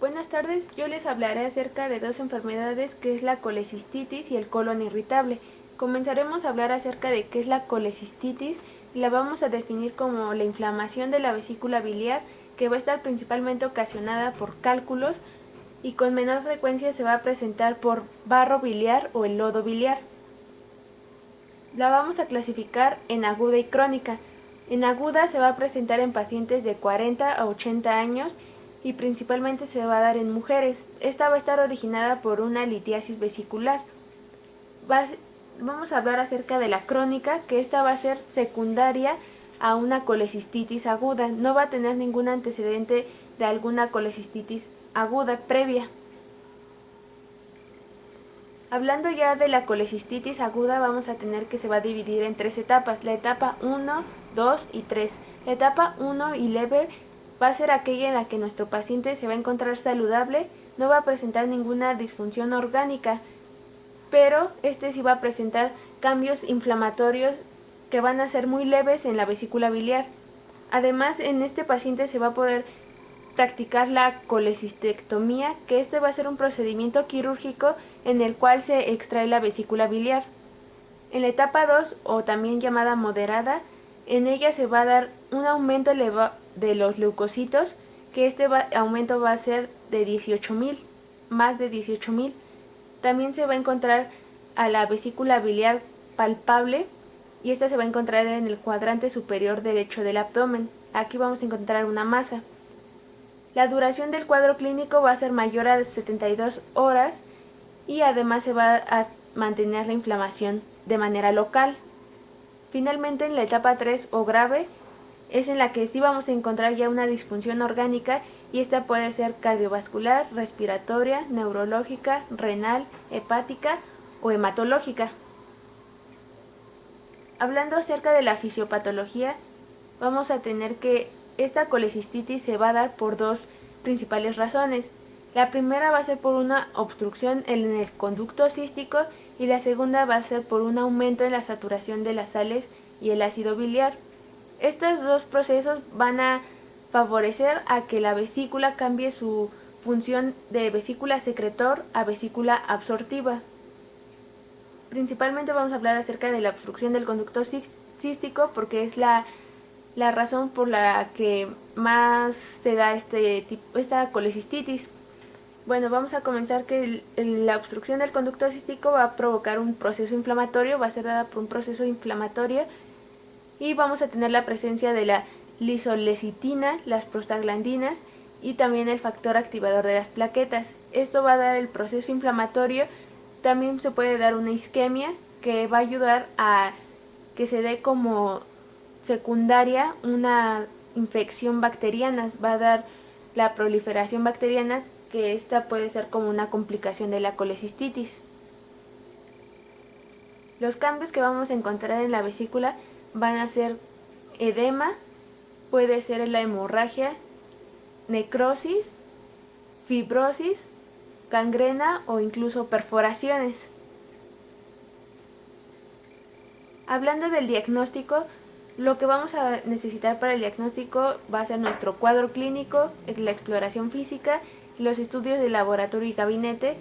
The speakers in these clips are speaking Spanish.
Buenas tardes, yo les hablaré acerca de dos enfermedades que es la colecistitis y el colon irritable. Comenzaremos a hablar acerca de qué es la colecistitis y la vamos a definir como la inflamación de la vesícula biliar que va a estar principalmente ocasionada por cálculos y con menor frecuencia se va a presentar por barro biliar o el lodo biliar. La vamos a clasificar en aguda y crónica. En aguda se va a presentar en pacientes de 40 a 80 años y principalmente se va a dar en mujeres. Esta va a estar originada por una litiasis vesicular. Vamos a hablar acerca de la crónica, que esta va a ser secundaria a una colecistitis aguda. No va a tener ningún antecedente de alguna colecistitis aguda previa. Hablando ya de la colecistitis aguda, vamos a tener que se va a dividir en tres etapas, la etapa 1, 2 y 3. La etapa 1 y leve va a ser aquella en la que nuestro paciente se va a encontrar saludable, no va a presentar ninguna disfunción orgánica, pero sí va a presentar cambios inflamatorios que van a ser muy leves en la vesícula biliar. Además, en este paciente se va a poder practicar la colecistectomía, que va a ser un procedimiento quirúrgico en el cual se extrae la vesícula biliar. En la etapa 2, o también llamada moderada, en ella se va a dar un aumento elevado de los leucocitos, que aumento va a ser de 18.000, más de 18.000. También se va a encontrar a la vesícula biliar palpable, y esta se va a encontrar en el cuadrante superior derecho del abdomen. Aquí vamos a encontrar una masa. La duración del cuadro clínico va a ser mayor a 72 horas y además se va a mantener la inflamación de manera local. Finalmente, en la etapa 3 o grave es en la que sí vamos a encontrar ya una disfunción orgánica, y esta puede ser cardiovascular, respiratoria, neurológica, renal, hepática o hematológica. Hablando acerca de la fisiopatología, vamos a tener que esta colecistitis se va a dar por dos principales razones. La primera va a ser por una obstrucción en el conducto cístico y la segunda va a ser por un aumento en la saturación de las sales y el ácido biliar. Estos dos procesos van a favorecer a que la vesícula cambie su función de vesícula secretor a vesícula absortiva. Principalmente vamos a hablar acerca de la obstrucción del conducto cístico porque es la razón por la que más se da esta colecistitis. Bueno, vamos a comenzar que la obstrucción del conducto cístico va a provocar un proceso inflamatorio, va a ser dada por un proceso inflamatorio, y vamos a tener la presencia de la lisolecitina, las prostaglandinas y también el factor activador de las plaquetas. Esto va a dar el proceso inflamatorio. También se puede dar una isquemia que va a ayudar a que se dé como secundaria una infección bacteriana, va a dar la proliferación bacteriana, que esta puede ser como una complicación de la colecistitis. Los cambios que vamos a encontrar en la vesícula van a ser edema, puede ser la hemorragia, necrosis, fibrosis, gangrena o incluso perforaciones. Hablando del diagnóstico, lo que vamos a necesitar para el diagnóstico va a ser nuestro cuadro clínico, la exploración física, los estudios de laboratorio y gabinete,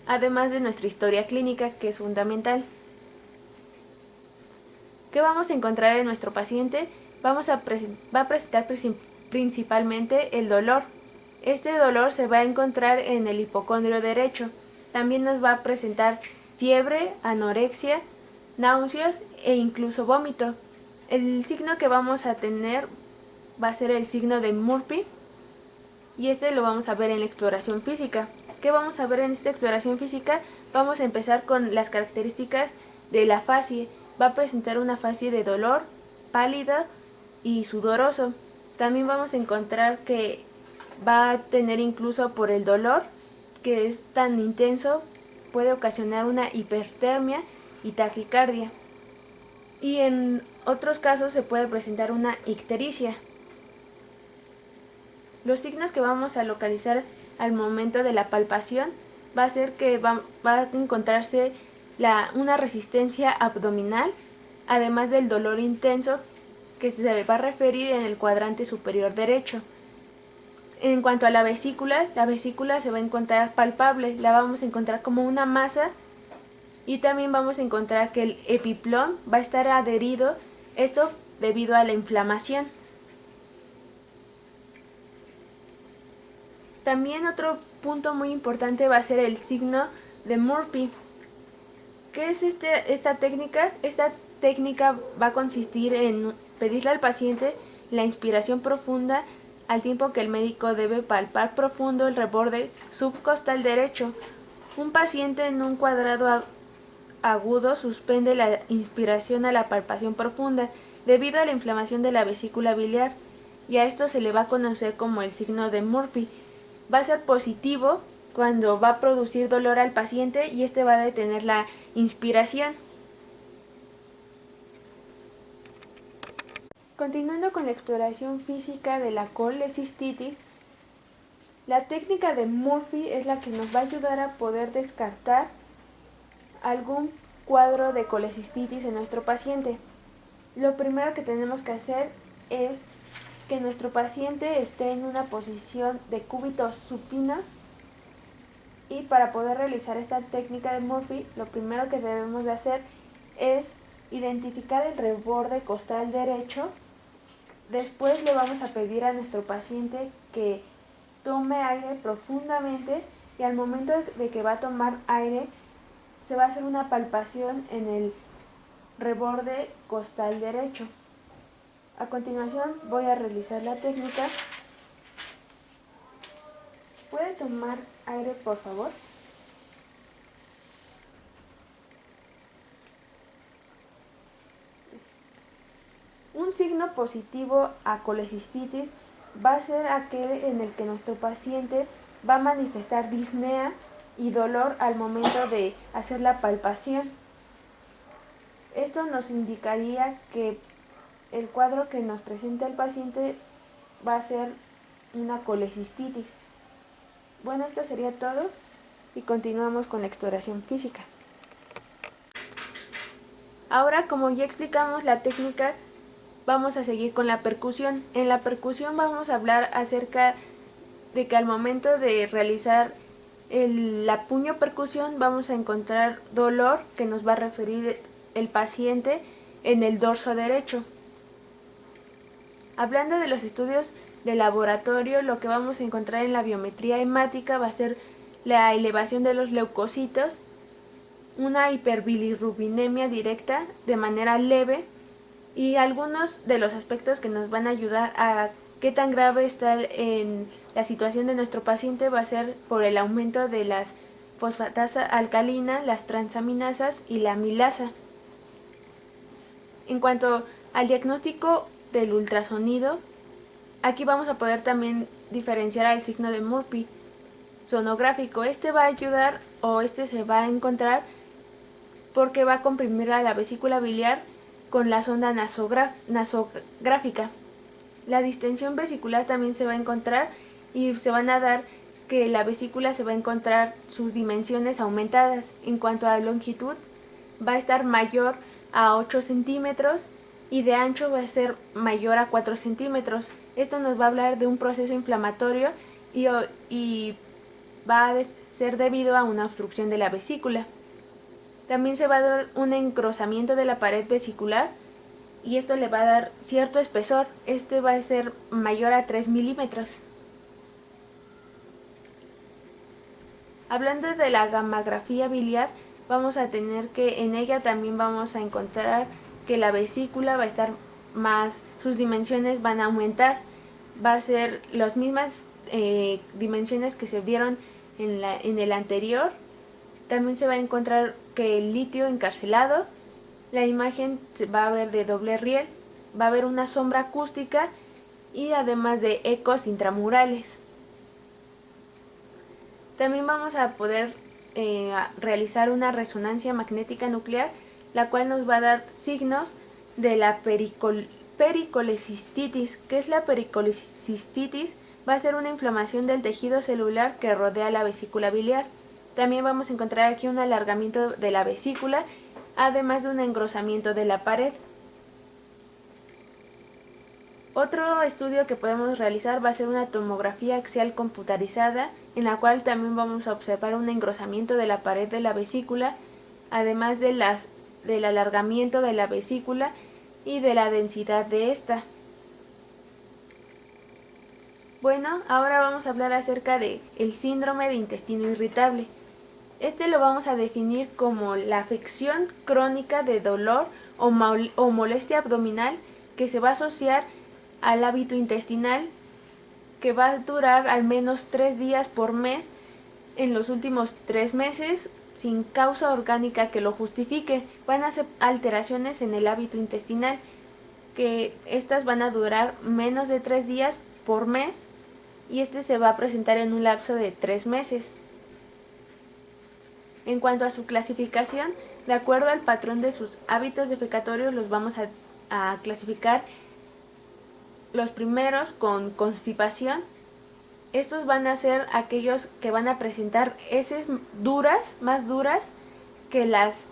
además de nuestra historia clínica, que es fundamental. ¿Qué vamos a encontrar en nuestro paciente? Va a presentar principalmente el dolor. Este dolor se va a encontrar en el hipocondrio derecho. También nos va a presentar fiebre, anorexia, náuseas e incluso vómito. El signo que vamos a tener va a ser el signo de Murphy, y lo vamos a ver en la exploración física. ¿Qué vamos a ver en esta exploración física? Vamos a empezar con las características de la facie. Va a presentar una facie de dolor, pálida y sudoroso. También vamos a encontrar que va a tener, incluso por el dolor, que es tan intenso, puede ocasionar una hipertermia y taquicardia. Y en otros casos se puede presentar una ictericia. Los signos que vamos a localizar al momento de la palpación va a ser que va a encontrarse una resistencia abdominal, además del dolor intenso que se va a referir en el cuadrante superior derecho. En cuanto a la vesícula se va a encontrar palpable, la vamos a encontrar como una masa y también vamos a encontrar que el epiplón va a estar adherido, esto debido a la inflamación. También otro punto muy importante va a ser el signo de Murphy. ¿Qué es esta técnica? Esta técnica va a consistir en pedirle al paciente la inspiración profunda al tiempo que el médico debe palpar profundo el reborde subcostal derecho. Un paciente en un cuadrado agudo suspende la inspiración a la palpación profunda debido a la inflamación de la vesícula biliar y a esto se le va a conocer como el signo de Murphy. Va a ser positivo cuando va a producir dolor al paciente y este va a detener la inspiración. Continuando con la exploración física de la colecistitis, la técnica de Murphy es la que nos va a ayudar a poder descartar algún cuadro de colecistitis en nuestro paciente. Lo primero que tenemos que hacer es que nuestro paciente esté en una posición de cúbito supino y para poder realizar esta técnica de Murphy, lo primero que debemos de hacer es identificar el reborde costal derecho. Después le vamos a pedir a nuestro paciente que tome aire profundamente y al momento de que va a tomar aire se va a hacer una palpación en el reborde costal derecho. A continuación voy a realizar la técnica. ¿Puede tomar aire, por favor? Un signo positivo a colecistitis va a ser aquel en el que nuestro paciente va a manifestar disnea y dolor al momento de hacer la palpación. Esto nos indicaría que el cuadro que nos presenta el paciente va a ser una colecistitis. Bueno, esto sería todo y continuamos con la exploración física. Ahora, como ya explicamos la técnica, vamos a seguir con la percusión. En la percusión vamos a hablar acerca de que al momento de realizar la puño percusión vamos a encontrar dolor que nos va a referir el paciente en el dorso derecho. Hablando de los estudios de laboratorio, lo que vamos a encontrar en la biometría hemática va a ser la elevación de los leucocitos, una hiperbilirrubinemia directa de manera leve y algunos de los aspectos que nos van a ayudar a qué tan grave está en la situación de nuestro paciente va a ser por el aumento de las fosfatasa alcalina, las transaminasas y la amilasa. En cuanto al diagnóstico del ultrasonido, aquí vamos a poder también diferenciar al signo de Murphy sonográfico. Este va a ayudar o este se va a encontrar porque va a comprimir a la vesícula biliar con la sonda nasográfica. La distensión vesicular también se va a encontrar y se van a dar que la vesícula se va a encontrar sus dimensiones aumentadas. En cuanto a longitud, va a estar mayor a 8 centímetros y de ancho va a ser mayor a 4 centímetros. Esto nos va a hablar de un proceso inflamatorio y va a ser debido a una obstrucción de la vesícula. También se va a dar un engrosamiento de la pared vesicular y esto le va a dar cierto espesor. Este va a ser mayor a 3 milímetros. Hablando de la gammagrafía biliar, vamos a tener que en ella también vamos a encontrar que la vesícula va a estar más, sus dimensiones van a aumentar. Va a ser las mismas dimensiones que se vieron en el anterior. También se va a encontrar que el litio encarcelado, la imagen se va a ver de doble riel, va a haber una sombra acústica y además de ecos intramurales. También vamos a poder realizar una resonancia magnética nuclear, la cual nos va a dar signos de la pericolecistitis. ¿Qué es la pericolecistitis? Va a ser una inflamación del tejido celular que rodea la vesícula biliar. También vamos a encontrar aquí un alargamiento de la vesícula, además de un engrosamiento de la pared. Otro estudio que podemos realizar va a ser una tomografía axial computarizada, en la cual también vamos a observar un engrosamiento de la pared de la vesícula, además del alargamiento de la vesícula y de la densidad de esta. Bueno, ahora vamos a hablar acerca de el síndrome de intestino irritable. Este lo vamos a definir como la afección crónica de dolor o molestia abdominal que se va a asociar al hábito intestinal, que va a durar al menos 3 días por mes en los últimos 3 meses sin causa orgánica que lo justifique. Van a ser alteraciones en el hábito intestinal, que estas van a durar menos de 3 días por mes y este se va a presentar en un lapso de 3 meses. En cuanto a su clasificación, de acuerdo al patrón de sus hábitos defecatorios, los vamos a clasificar. Los primeros con constipación. Estos van a ser aquellos que van a presentar heces duras, más duras que las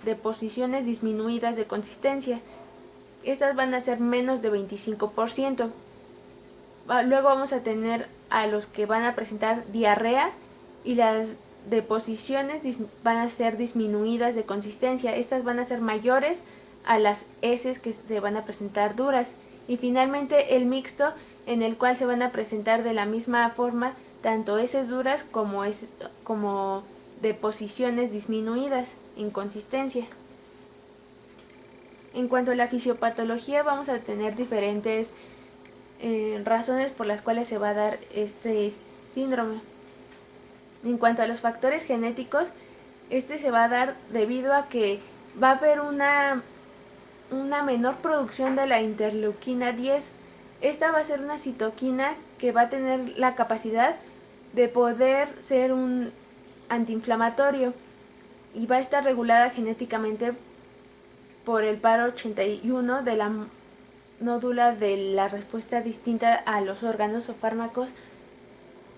deposiciones disminuidas de consistencia. Estas van a ser menos de 25%. Luego vamos a tener a los que van a presentar diarrea y las deposiciones van a ser disminuidas de consistencia. Estas van a ser mayores a las heces que se van a presentar duras. Y finalmente el mixto, en el cual se van a presentar de la misma forma tanto heces duras como deposiciones disminuidas en consistencia. En cuanto a la fisiopatología, vamos a tener diferentes razones por las cuales se va a dar este síndrome. En cuanto a los factores genéticos, este se va a dar debido a que va a haber una menor producción de la interleuquina 10. Esta va a ser una citoquina que va a tener la capacidad de poder ser un antiinflamatorio y va a estar regulada genéticamente por el paro 81 de la nódula de la respuesta distinta a los órganos o fármacos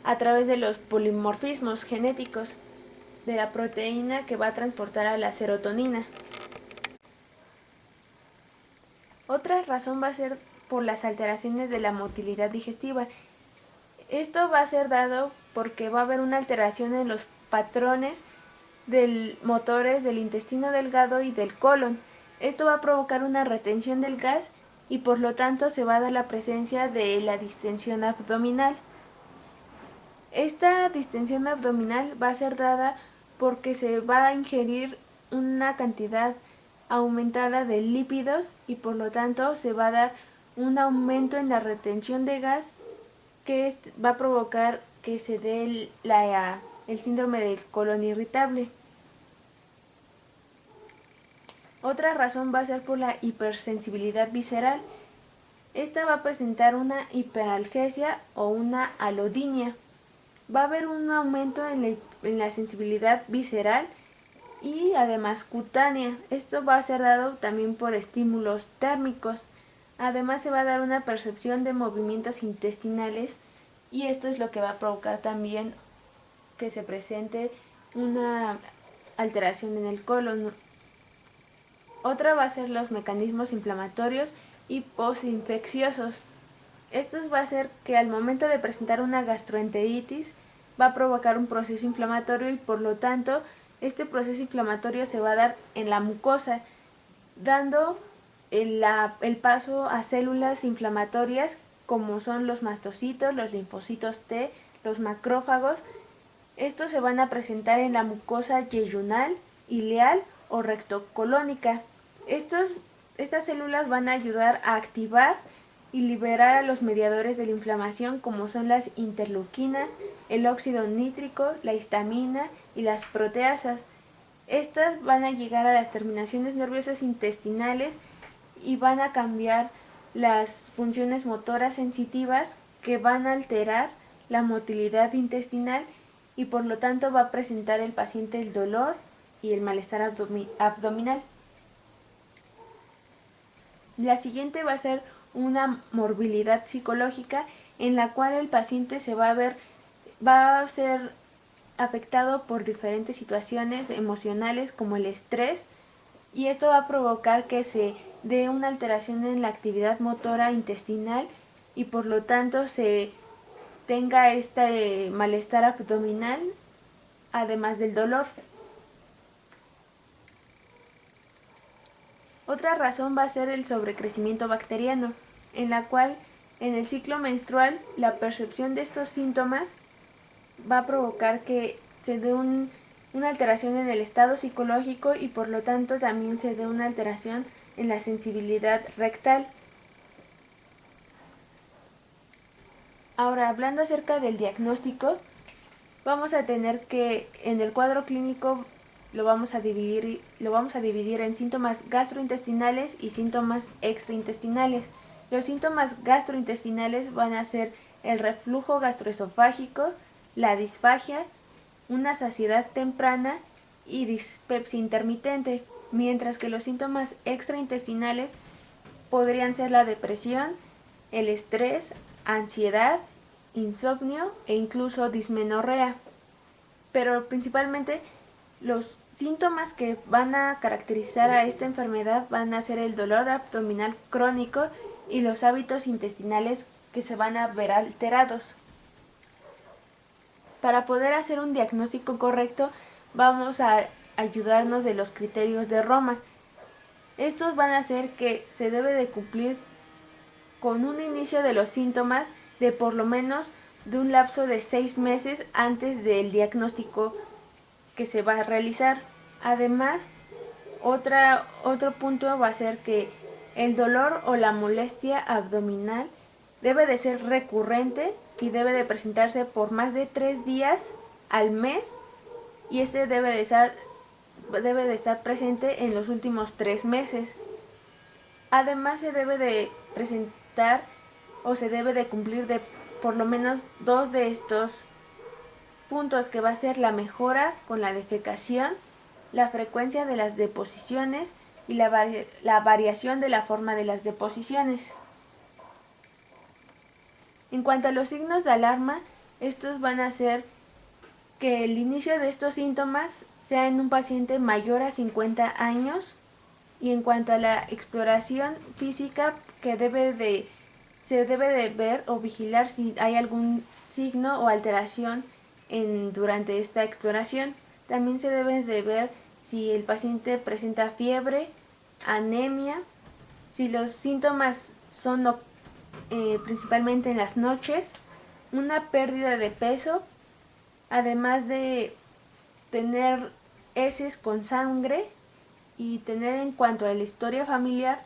a través de los polimorfismos genéticos de la proteína que va a transportar a la serotonina. Otra razón va a ser por las alteraciones de la motilidad digestiva. Esto va a ser dado porque va a haber una alteración en los patrones motores del intestino delgado y del colon. Esto va a provocar una retención del gas y por lo tanto se va a dar la presencia de la distensión abdominal. Esta distensión abdominal va a ser dada porque se va a ingerir una cantidad aumentada de lípidos y por lo tanto se va a dar un aumento en la retención de gas que va a provocar que se dé el síndrome del colon irritable. Otra razón va a ser por la hipersensibilidad visceral. Esta va a presentar una hiperalgesia o una alodinia. Va a haber un aumento en la sensibilidad visceral y además cutánea. Esto va a ser dado también por estímulos térmicos. Además se va a dar una percepción de movimientos intestinales y esto es lo que va a provocar también que se presente una alteración en el colon. Otra va a ser los mecanismos inflamatorios y postinfecciosos. Esto va a hacer que al momento de presentar una gastroenteritis va a provocar un proceso inflamatorio y por lo tanto este proceso inflamatorio se va a dar en la mucosa, dando el paso a células inflamatorias como son los mastocitos, los linfocitos T, los macrófagos. Estos se van a presentar en la mucosa yeyunal, ileal o rectocolónica. Estas células van a ayudar a activar y liberar a los mediadores de la inflamación como son las interleuquinas, el óxido nítrico, la histamina y las proteasas. Estas van a llegar a las terminaciones nerviosas intestinales y van a cambiar las funciones motoras sensitivas que van a alterar la motilidad intestinal y por lo tanto va a presentar el paciente el dolor y el malestar abdominal. La siguiente va a ser una morbilidad psicológica en la cual el paciente va a ser afectado por diferentes situaciones emocionales como el estrés y esto va a provocar que se de una alteración en la actividad motora intestinal y por lo tanto se tenga este malestar abdominal, además del dolor. Otra razón va a ser el sobrecrecimiento bacteriano, en la cual en el ciclo menstrual la percepción de estos síntomas va a provocar que se dé una alteración en el estado psicológico y por lo tanto también se dé una alteración en la sensibilidad rectal. Ahora, hablando acerca del diagnóstico, vamos a tener que en el cuadro clínico lo vamos a dividir en síntomas gastrointestinales y síntomas extraintestinales. Los síntomas gastrointestinales van a ser el reflujo gastroesofágico, la disfagia, una saciedad temprana y dispepsia intermitente, mientras que los síntomas extraintestinales podrían ser la depresión, el estrés, ansiedad, insomnio e incluso dismenorrea. Pero principalmente los síntomas que van a caracterizar a esta enfermedad van a ser el dolor abdominal crónico y los hábitos intestinales que se van a ver alterados. Para poder hacer un diagnóstico correcto, vamos a ayudarnos de los criterios de Roma. Estos van a hacer que se debe de cumplir con un inicio de los síntomas de por lo menos de un lapso de 6 meses antes del diagnóstico que se va a realizar. Además, otro punto va a ser que el dolor o la molestia abdominal debe de ser recurrente y debe de presentarse por más de 3 días al mes y este debe de estar presente en los últimos 3 meses. Además, se debe de presentar o se debe de cumplir de por lo menos 2 de estos puntos, que va a ser la mejora con la defecación, la frecuencia de las deposiciones y la variación de la forma de las deposiciones. En cuanto a los signos de alarma, estos van a ser que el inicio de estos síntomas sea en un paciente mayor a 50 años y en cuanto a la exploración física que se debe de ver o vigilar si hay algún signo o alteración durante esta exploración. También se debe de ver si el paciente presenta fiebre, anemia, si los síntomas son principalmente en las noches, una pérdida de peso, además de tener heces con sangre y tener en cuanto a la historia familiar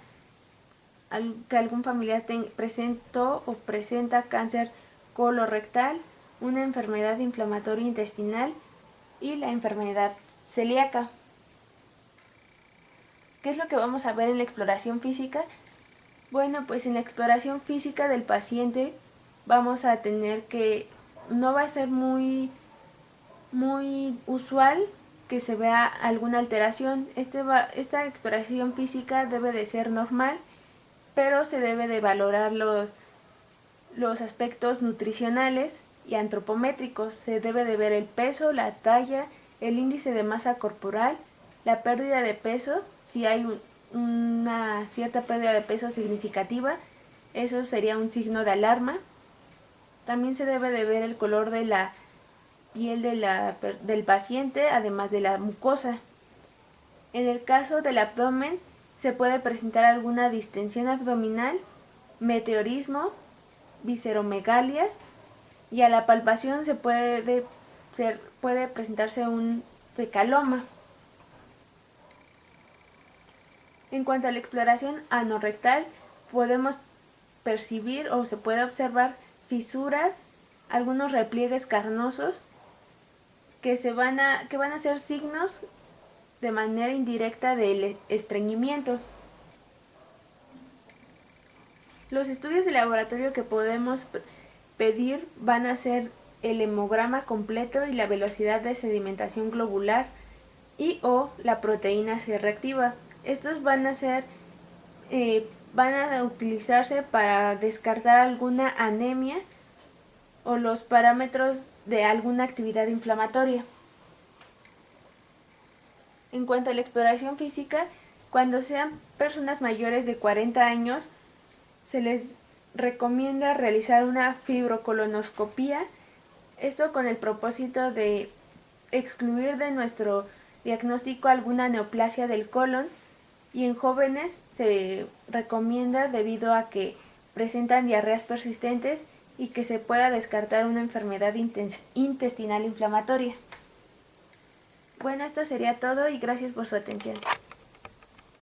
que algún familiar presentó o presenta cáncer colorectal, una enfermedad inflamatoria intestinal y la enfermedad celíaca. ¿Qué es lo que vamos a ver en la exploración física? Bueno, pues en la exploración física del paciente vamos a tener que no va a ser muy usual que se vea alguna alteración. Esta exploración física debe de ser normal, pero se debe de valorar los aspectos nutricionales y antropométricos. Se debe de ver el peso, la talla, el índice de masa corporal, la pérdida de peso. Si hay una cierta pérdida de peso significativa, eso sería un signo de alarma. También se debe de ver el color de la piel del paciente, además de la mucosa. En el caso del abdomen, se puede presentar alguna distensión abdominal, meteorismo, visceromegalias, y a la palpación puede presentarse un fecaloma. En cuanto a la exploración anorrectal, podemos percibir o se puede observar fisuras, algunos repliegues carnosos que van a ser signos de manera indirecta del estreñimiento. Los estudios de laboratorio que podemos pedir van a ser el hemograma completo y la velocidad de sedimentación globular y o la proteína C reactiva. Estos van a utilizarse para descartar alguna anemia o los parámetros de alguna actividad inflamatoria. En cuanto a la exploración física, Cuando sean personas mayores de 40 años, se les recomienda realizar una fibrocolonoscopía, esto con el propósito de excluir de nuestro diagnóstico alguna neoplasia del colon, y en jóvenes se recomienda debido a que presentan diarreas persistentes y que se pueda descartar una enfermedad intestinal inflamatoria. Bueno, esto sería todo y gracias por su atención.